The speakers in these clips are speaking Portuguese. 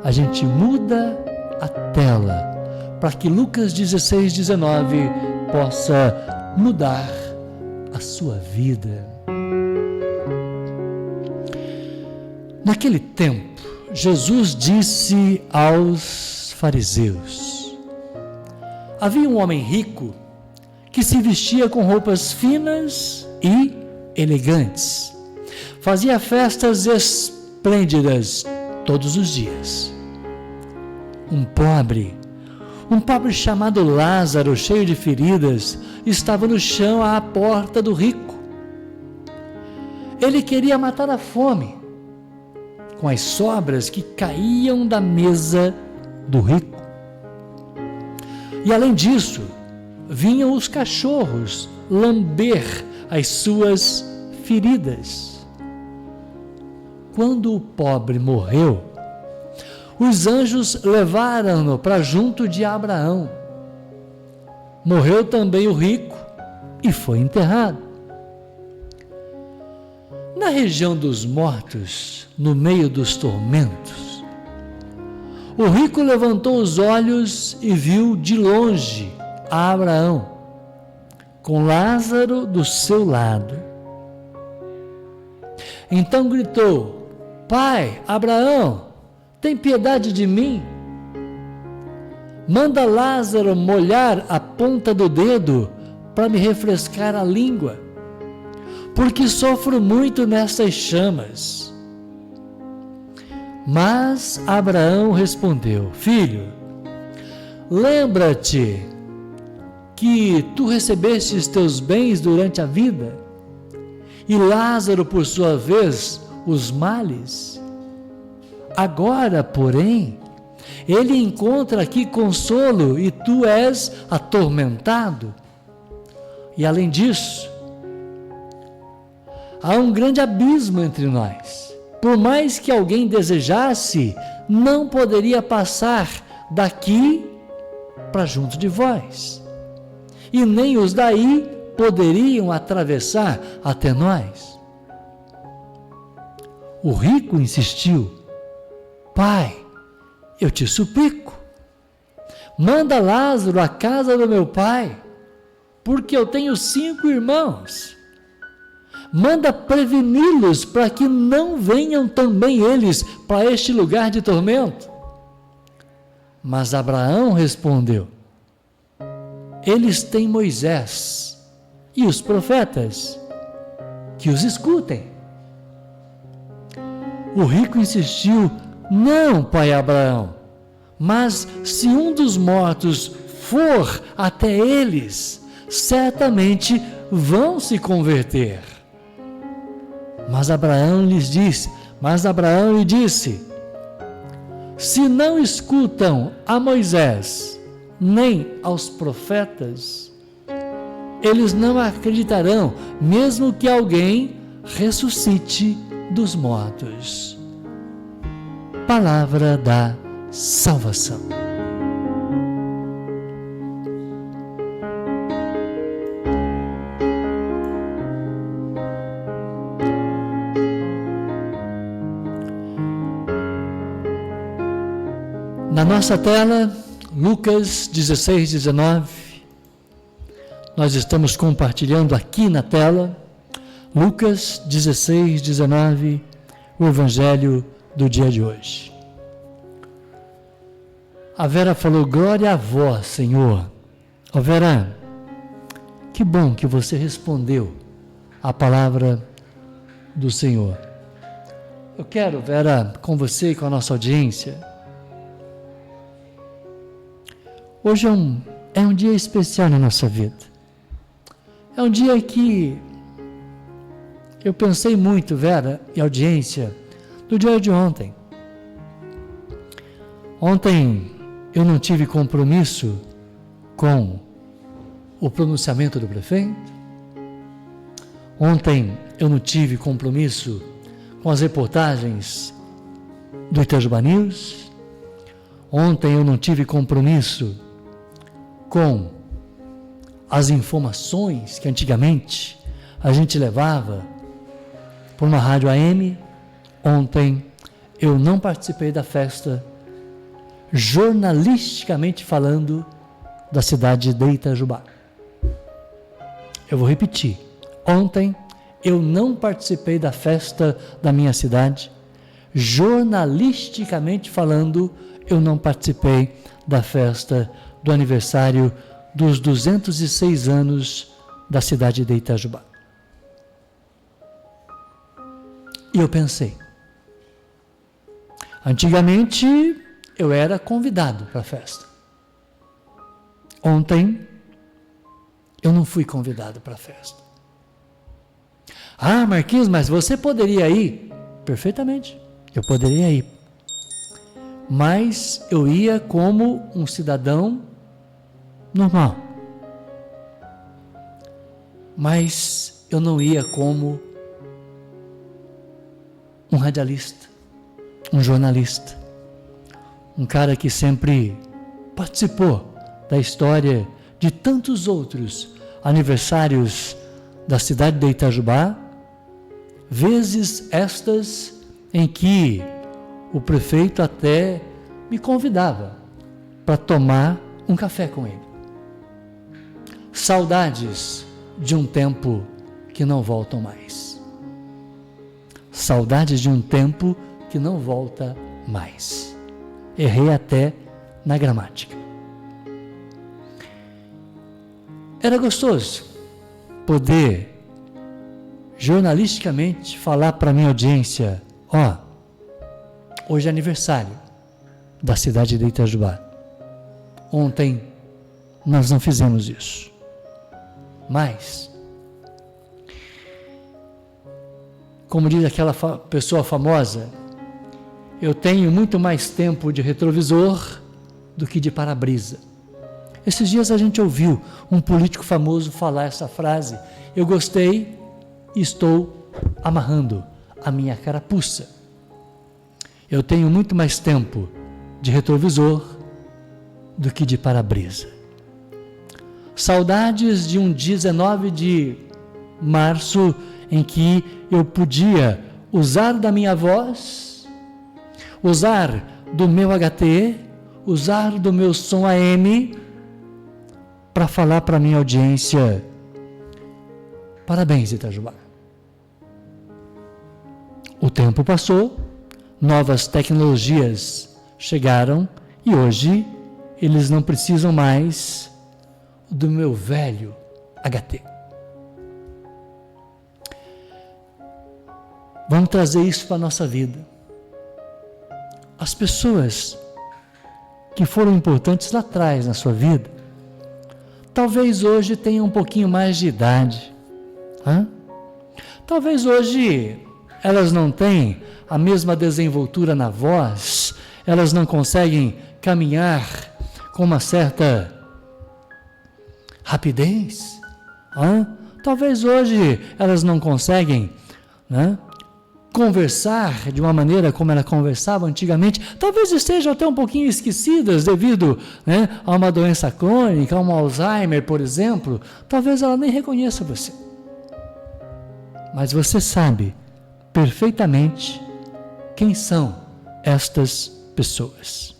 a gente muda a tela para que Lucas 16:19 possa mudar a sua vida. Naquele tempo, Jesus disse aos fariseus: havia um homem rico que se vestia com roupas finas e elegantes. Fazia festas esplêndidas todos os dias. Um pobre chamado Lázaro, cheio de feridas, estava no chão à porta do rico. Ele queria matar a fome com as sobras que caíam da mesa do rico. E além disso, vinham os cachorros lamber as suas feridas. Quando o pobre morreu, os anjos levaram-no para junto de Abraão. Morreu também o rico e foi enterrado. Na região dos mortos, no meio dos tormentos, o rico levantou os olhos e viu de longe a Abraão, com Lázaro do seu lado. Então gritou: Pai, Abraão, tem piedade de mim. Manda Lázaro molhar a ponta do dedo para me refrescar a língua, porque sofro muito nessas chamas. Mas Abraão respondeu: Filho, lembra-te que tu recebeste os teus bens durante a vida, e Lázaro, por sua vez, os males. Agora, porém, ele encontra aqui consolo e tu és atormentado. E além disso, há um grande abismo entre nós. Por mais que alguém desejasse, não poderia passar daqui para junto de vós. E nem os daí poderiam atravessar até nós. O rico insistiu: Pai, eu te suplico, manda Lázaro à casa do meu pai, porque eu tenho 5 irmãos. Manda preveni-los para que não venham também eles para este lugar de tormento. Mas Abraão respondeu: eles têm Moisés e os profetas, que os escutem. O rico insistiu: não, pai Abraão, mas se um dos mortos for até eles, certamente vão se converter. Mas Abraão lhe disse: se não escutam a Moisés nem aos profetas, eles não acreditarão, mesmo que alguém ressuscite dos mortos. Palavra da salvação. Na nossa tela, Lucas 16:19, nós estamos compartilhando aqui na tela, Lucas 16:19, o Evangelho do dia de hoje. A Vera falou: glória a vós, Senhor. Ó Vera, que bom que você respondeu a palavra do Senhor. Eu quero, Vera, com você e com a nossa audiência, hoje é um dia especial na nossa vida. É um dia que eu pensei muito, Vera e audiência, do dia de ontem. Ontem eu não tive compromisso com o pronunciamento do prefeito. Ontem eu não tive compromisso com as reportagens do Itajubá News. Ontem eu não tive compromisso com as informações que antigamente a gente levava por uma rádio AM. Ontem eu não participei da festa jornalisticamente falando, da cidade de Itajubá. Eu vou repetir. Ontem eu não participei da festa da minha cidade. Jornalisticamente falando, eu não participei da festa do aniversário dos 206 anos da cidade de Itajubá. E eu pensei, antigamente eu era convidado para a festa. Ontem eu não fui convidado para a festa. Ah, Marquinhos, mas você poderia ir? Perfeitamente, eu poderia ir. Mas eu ia como um cidadão normal. Mas eu não ia como um radialista, um jornalista, um cara que sempre participou da história de tantos outros aniversários da cidade de Itajubá, vezes estas em que o prefeito até me convidava para tomar um café com ele. Saudades de um tempo que não voltam mais. Saudades de um tempo que não volta mais. Errei até na gramática. Era gostoso poder jornalisticamente falar para a minha audiência, hoje é aniversário da cidade de Itajubá. Ontem nós não fizemos isso. Mas, como diz aquela pessoa famosa, eu tenho muito mais tempo de retrovisor do que de para-brisa. Esses dias a gente ouviu um político famoso falar essa frase. Eu gostei e estou amarrando a minha carapuça. Eu tenho muito mais tempo de retrovisor do que de para-brisa. Saudades de um 19 de março em que eu podia usar da minha voz, usar do meu HT, usar do meu som AM para falar para a minha audiência, parabéns, Itajubá. O tempo passou, novas tecnologias chegaram e hoje eles não precisam mais do meu velho HT. Vamos trazer isso para a nossa vida. As pessoas que foram importantes lá atrás na sua vida, talvez hoje tenham um pouquinho mais de idade. Talvez hoje elas não tenham a mesma desenvoltura na voz, elas não conseguem caminhar com uma certa rapidez. Talvez hoje elas não conseguem conversar de uma maneira como ela conversava antigamente. Talvez estejam até um pouquinho esquecidas devido a uma doença crônica, a um Alzheimer, por exemplo. Talvez ela nem reconheça você. Mas você sabe perfeitamente quem são estas pessoas.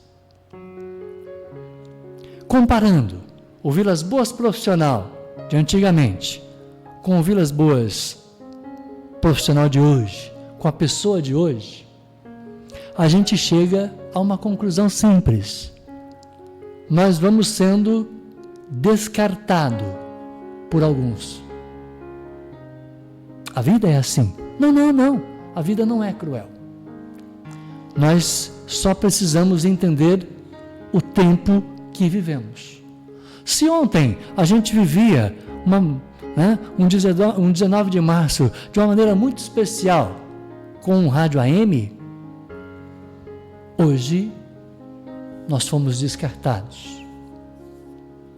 Comparando o Vilas Boas profissional de antigamente com o Vilas Boas profissional de hoje, com a pessoa de hoje, a gente chega a uma conclusão simples. Nós vamos sendo descartados por alguns. A vida é assim. Não. A vida não é cruel. Nós só precisamos entender o tempo que vivemos. Se ontem a gente vivia um 19 de março de uma maneira muito especial, com um rádio AM, hoje nós fomos descartados.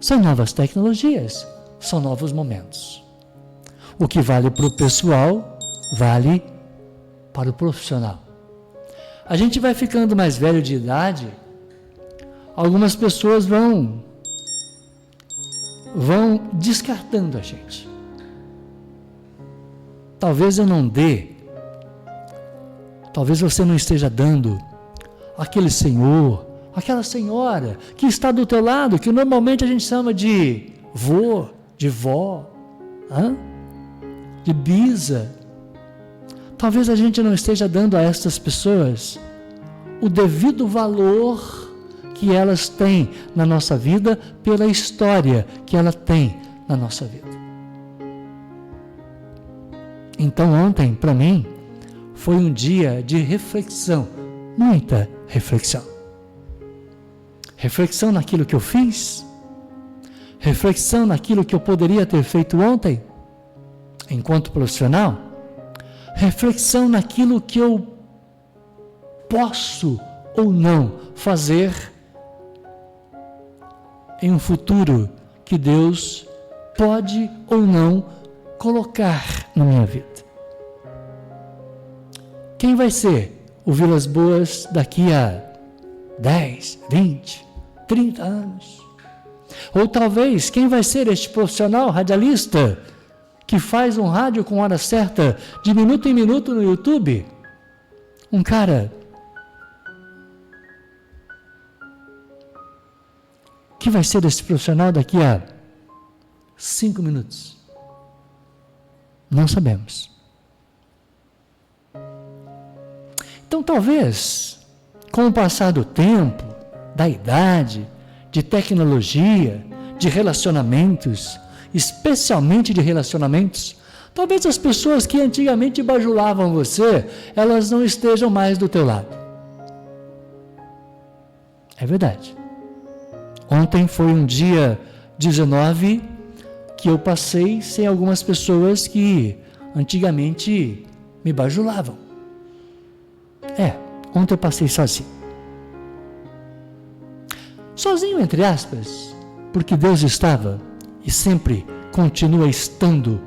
São novas tecnologias, são novos momentos. O que vale para o pessoal, vale para o profissional. A gente vai ficando mais velho de idade, algumas pessoas vão descartando a gente. Talvez eu não dê, talvez você não esteja dando àquele senhor, aquela senhora que está do teu lado, que normalmente a gente chama de vô, de vó, de bisa. Talvez a gente não esteja dando a estas pessoas o devido valor que elas têm na nossa vida, pela história que ela tem na nossa vida. Então ontem, para mim, foi um dia de reflexão, muita reflexão. Reflexão naquilo que eu fiz, reflexão naquilo que eu poderia ter feito ontem, enquanto profissional, reflexão naquilo que eu posso ou não fazer em um futuro que Deus pode ou não colocar na minha vida. Quem vai ser o Vilas Boas daqui a 10, 20, 30 anos? Ou talvez, quem vai ser este profissional radialista que faz um rádio com hora certa, de minuto em minuto no YouTube? Um cara que vai ser esse profissional daqui a 5 minutos? Não sabemos. Então, talvez, com o passar do tempo, da idade, de tecnologia, de relacionamentos, especialmente de relacionamentos, talvez as pessoas que antigamente bajulavam você, elas não estejam mais do teu lado. É verdade. Ontem foi um dia 19 que eu passei sem algumas pessoas que antigamente me bajulavam. Ontem eu passei sozinho. Sozinho, entre aspas, porque Deus estava e sempre continua estando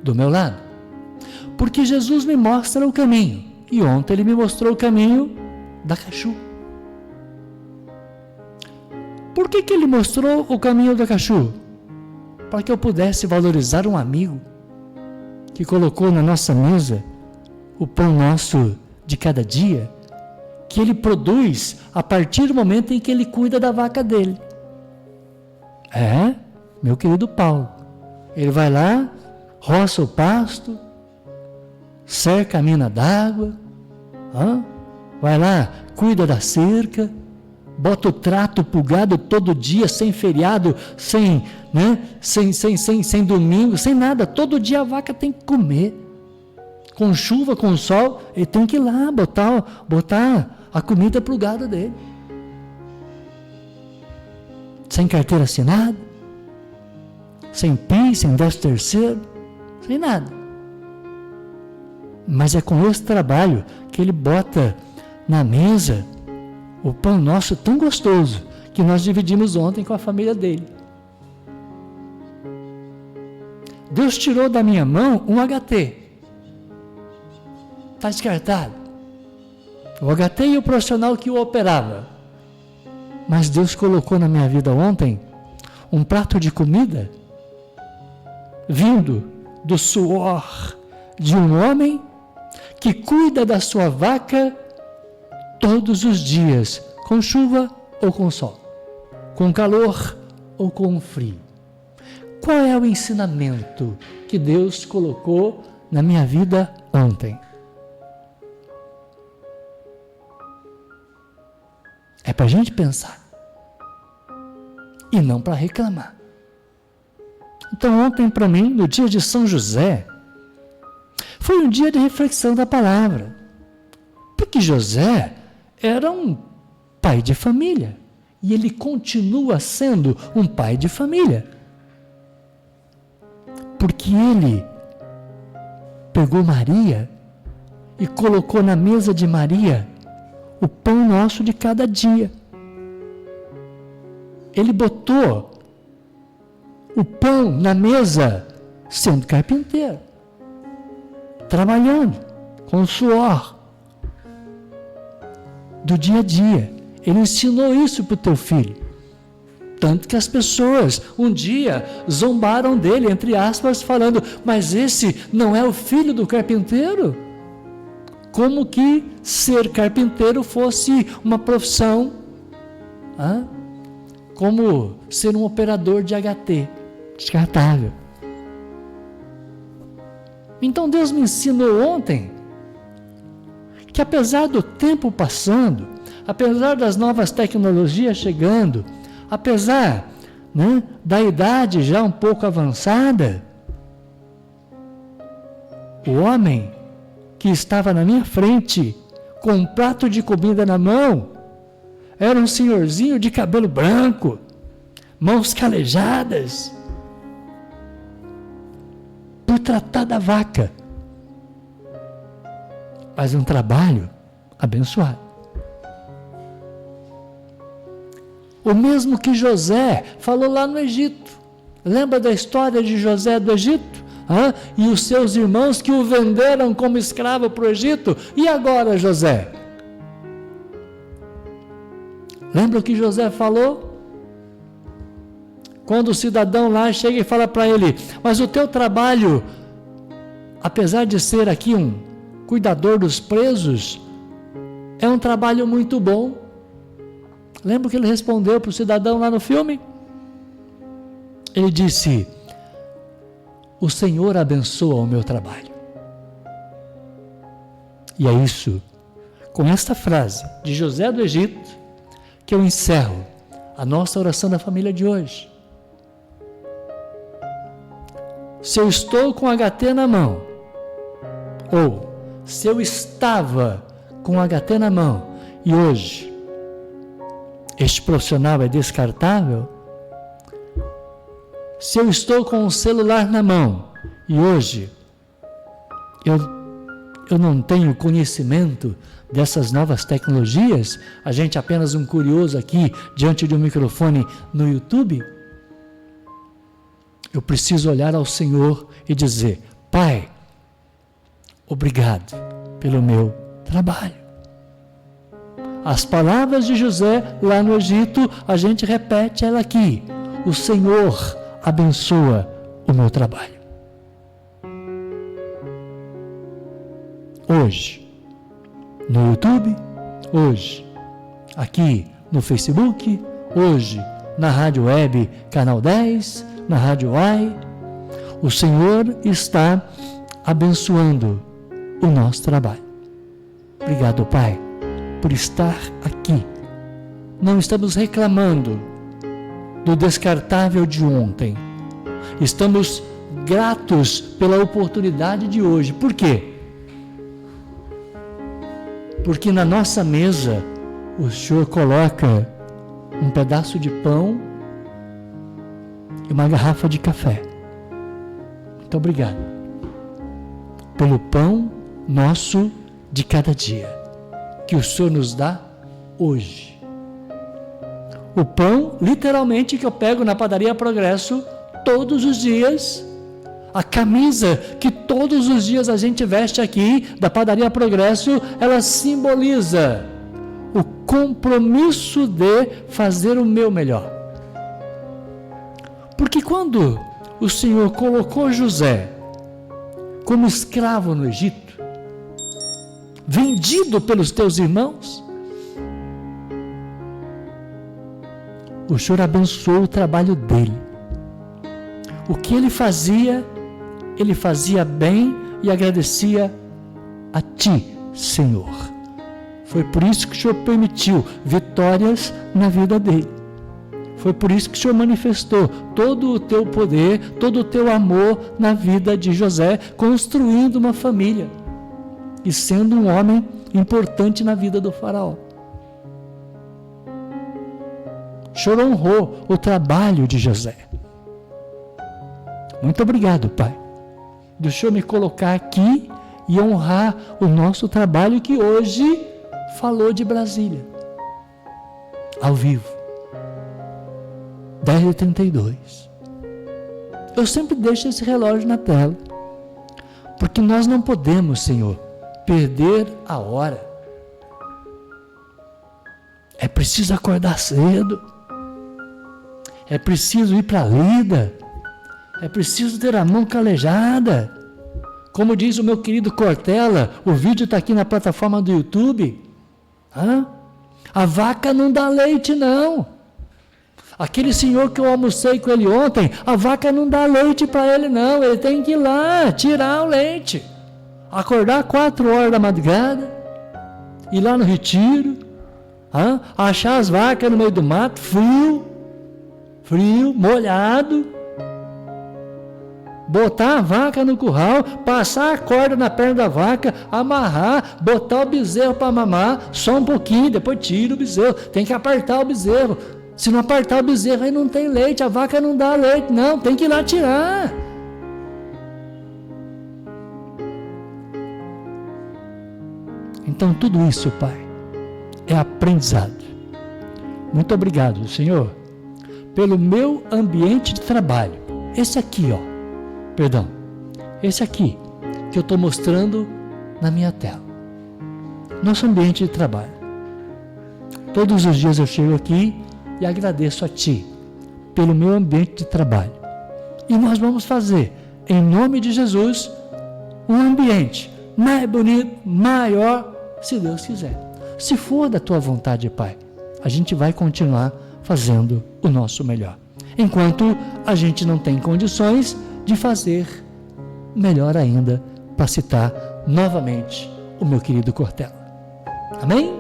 do meu lado. Porque Jesus me mostra o caminho. E ontem Ele me mostrou o caminho da Cachu. Por que Ele mostrou o caminho da Cachu? Para que eu pudesse valorizar um amigo que colocou na nossa mesa o pão nosso de cada dia, que Ele produz a partir do momento em que Ele cuida da vaca dele. Meu querido Paulo, ele vai lá, roça o pasto, cerca a mina d'água, vai lá, cuida da cerca, bota o trato pro gado todo dia, sem feriado, sem domingo, sem nada. Todo dia a vaca tem que comer. Com chuva, com sol, ele tem que ir lá botar a comida pro gado dele. Sem carteira assinada, sem PIS, sem 13º, sem nada. Mas é com esse trabalho que ele bota na mesa o pão nosso tão gostoso que nós dividimos ontem com a família dele. Deus tirou da minha mão um HT. Está descartado. O HT e o profissional que o operava. Mas Deus colocou na minha vida ontem um prato de comida vindo do suor de um homem que cuida da sua vaca todos os dias, com chuva ou com sol, com calor ou com frio. Qual é o ensinamento que Deus colocou na minha vida ontem? É para a gente pensar e não para reclamar. Então ontem para mim, no dia de São José, foi um dia de reflexão da palavra, porque José era um pai de família e ele continua sendo um pai de família, porque ele pegou Maria e colocou na mesa de Maria o pão nosso de cada dia. Ele botou o pão na mesa sendo carpinteiro, trabalhando com suor do dia a dia. Ele ensinou isso para o teu filho. Tanto que as pessoas um dia zombaram dele, entre aspas, falando: mas esse não é o filho do carpinteiro? Como que ser carpinteiro fosse uma profissão como ser um operador de HT, descartável. Então Deus me ensinou ontem que apesar do tempo passando, apesar das novas tecnologias chegando, apesar da idade já um pouco avançada, o homem que estava na minha frente, com um prato de comida na mão, era um senhorzinho de cabelo branco, mãos calejadas, por tratar da vaca. Mas um trabalho abençoado. O mesmo que José falou lá no Egito. Lembra da história de José do Egito? E os seus irmãos que o venderam como escravo para o Egito. E agora, José? Lembra o que José falou? Quando o cidadão lá chega e fala para ele: mas o teu trabalho, apesar de ser aqui um cuidador dos presos, é um trabalho muito bom. Lembra o que ele respondeu para o cidadão lá no filme? Ele disse: o Senhor abençoa o meu trabalho. E é isso, com esta frase de José do Egito, que eu encerro a nossa oração da família de hoje. Se eu estou com HT na mão, ou se eu estava com HT na mão e hoje este profissional é descartável, se eu estou com um celular na mão e hoje eu não tenho conhecimento dessas novas tecnologias, a gente é apenas um curioso aqui diante de um microfone no YouTube, eu preciso olhar ao Senhor e dizer: Pai, obrigado pelo meu trabalho. As palavras de José lá no Egito, a gente repete ela aqui: o Senhor abençoa o meu trabalho. Hoje, no YouTube, hoje, aqui no Facebook, hoje, na Rádio Web Canal 10, na Rádio AI, o Senhor está abençoando o nosso trabalho. Obrigado, Pai, por estar aqui. Não estamos reclamando do descartável de ontem. Estamos gratos pela oportunidade de hoje. Por quê? Porque na nossa mesa o Senhor coloca um pedaço de pão e uma garrafa de café. Muito obrigado pelo pão nosso de cada dia, que o Senhor nos dá hoje. O pão, literalmente, que eu pego na padaria Progresso todos os dias. A camisa que todos os dias a gente veste aqui da padaria Progresso, ela simboliza o compromisso de fazer o meu melhor. Porque quando o Senhor colocou José como escravo no Egito, vendido pelos teus irmãos, o Senhor abençoou o trabalho dele. O que ele fazia bem e agradecia a ti, Senhor. Foi por isso que o Senhor permitiu vitórias na vida dele. Foi por isso que o Senhor manifestou todo o teu poder, todo o teu amor na vida de José, construindo uma família e sendo um homem importante na vida do faraó. O Senhor honrou o trabalho de José. Muito obrigado, Pai, do Senhor me colocar aqui e honrar o nosso trabalho que hoje falou de Brasília, ao vivo, 10h32. Eu sempre deixo esse relógio na tela, porque nós não podemos, Senhor, perder a hora. É preciso acordar cedo, é preciso ir para a lida, é preciso ter a mão calejada. Como diz o meu querido Cortella, o vídeo está aqui na plataforma do YouTube. A vaca não dá leite, não. Aquele senhor que eu almocei com ele ontem, a vaca não dá leite para ele, não. Ele tem que ir lá tirar o leite. Acordar 4 horas da madrugada, ir lá no retiro, achar as vacas no meio do mato, frio, molhado, botar a vaca no curral, passar a corda na perna da vaca, amarrar, botar o bezerro para mamar, só um pouquinho, depois tira o bezerro. Tem que apertar o bezerro. Se não apertar o bezerro, aí não tem leite, a vaca não dá leite, não, tem que ir lá tirar. Então tudo isso, Pai, é aprendizado. Muito obrigado, Senhor, pelo meu ambiente de trabalho. Esse aqui, esse aqui que eu estou mostrando na minha tela. Nosso ambiente de trabalho. Todos os dias eu chego aqui e agradeço a Ti pelo meu ambiente de trabalho. E nós vamos fazer, em nome de Jesus, um ambiente mais bonito, maior, se Deus quiser. Se for da Tua vontade, Pai, a gente vai continuar fazendo o nosso melhor. Enquanto a gente não tem condições de fazer melhor ainda, para citar novamente o meu querido Cortella. Amém?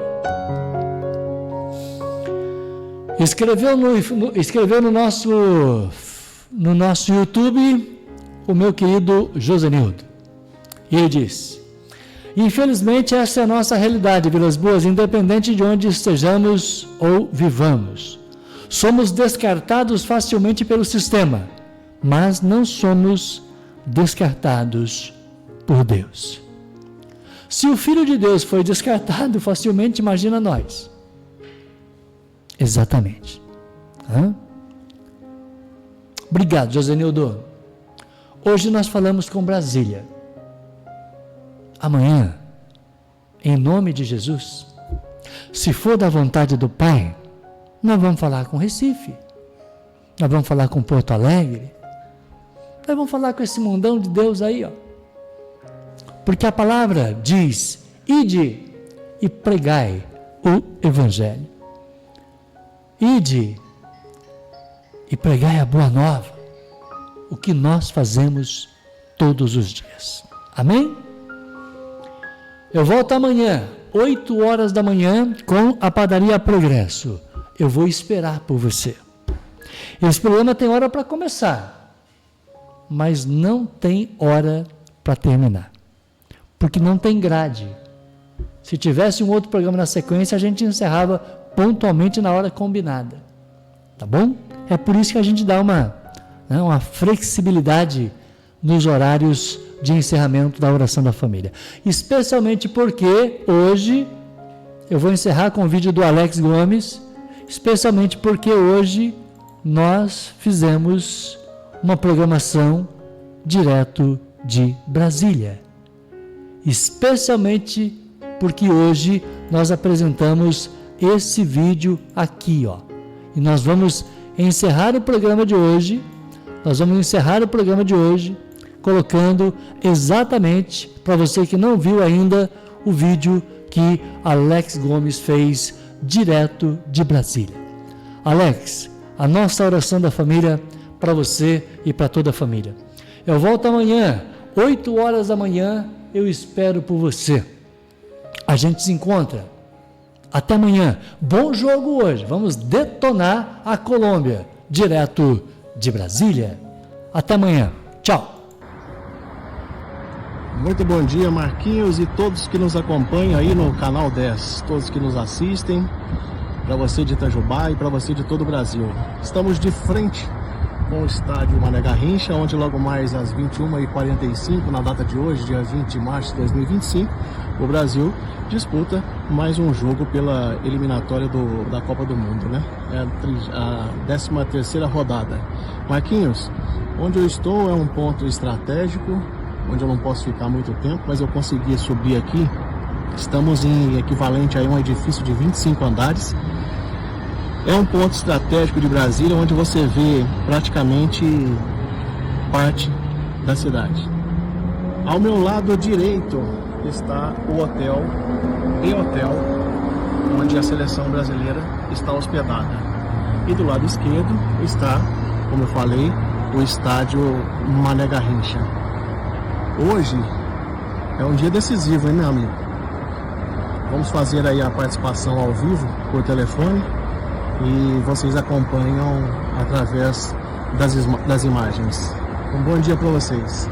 Escreveu no nosso YouTube o meu querido Josenildo. E ele diz: infelizmente essa é a nossa realidade, Vilas Boas, independente de onde estejamos ou vivamos. Somos descartados facilmente pelo sistema, mas não somos descartados por Deus. Se o Filho de Deus foi descartado facilmente, imagina nós. Exatamente. Obrigado, Josenildo. Hoje nós falamos com Brasília. Amanhã, em nome de Jesus, se for da vontade do Pai, nós vamos falar com Recife, nós vamos falar com Porto Alegre, nós vamos falar com esse mundão de Deus aí, porque a palavra diz: ide e pregai o Evangelho. Ide e pregai a boa nova, o que nós fazemos todos os dias. Amém? Eu volto amanhã, 8 horas da manhã, com a Padaria Progresso. Eu vou esperar por você. Esse programa tem hora para começar, mas não tem hora para terminar, porque não tem grade. Se tivesse um outro programa na sequência, a gente encerrava pontualmente na hora combinada, tá bom? É por isso que a gente dá uma flexibilidade nos horários de encerramento da oração da família, especialmente porque hoje eu vou encerrar com o vídeo do Alex Gomes, especialmente porque hoje nós fizemos uma programação direto de Brasília, especialmente porque hoje nós apresentamos esse vídeo aqui, e nós vamos encerrar o programa de hoje, colocando exatamente, para você que não viu ainda, o vídeo que Alex Gomes fez direto de Brasília. Alex, a nossa oração da família para você e para toda a família. Eu volto amanhã, 8 horas da manhã, eu espero por você. A gente se encontra. Até amanhã. Bom jogo hoje. Vamos detonar a Colômbia, direto de Brasília. Até amanhã. Tchau. Muito bom dia, Marquinhos, e todos que nos acompanham aí no canal 10, todos que nos assistem, para você de Itajubá e para você de todo o Brasil. Estamos de frente com o estádio Mané Garrincha, onde logo mais às 21h45, na data de hoje, dia 20 de março de 2025, o Brasil disputa mais um jogo pela eliminatória da Copa do Mundo, né? É a 13ª rodada. Marquinhos, onde eu estou é um ponto estratégico, onde eu não posso ficar muito tempo, mas eu consegui subir aqui. Estamos em equivalente a um edifício de 25 andares. É um ponto estratégico de Brasília, onde você vê praticamente parte da cidade. Ao meu lado direito está o hotel onde a seleção brasileira está hospedada. E do lado esquerdo está, como eu falei, o estádio Mané Garrincha. Hoje é um dia decisivo, hein, meu amigo? Vamos fazer aí a participação ao vivo por telefone e vocês acompanham através das imagens. Um bom dia para vocês.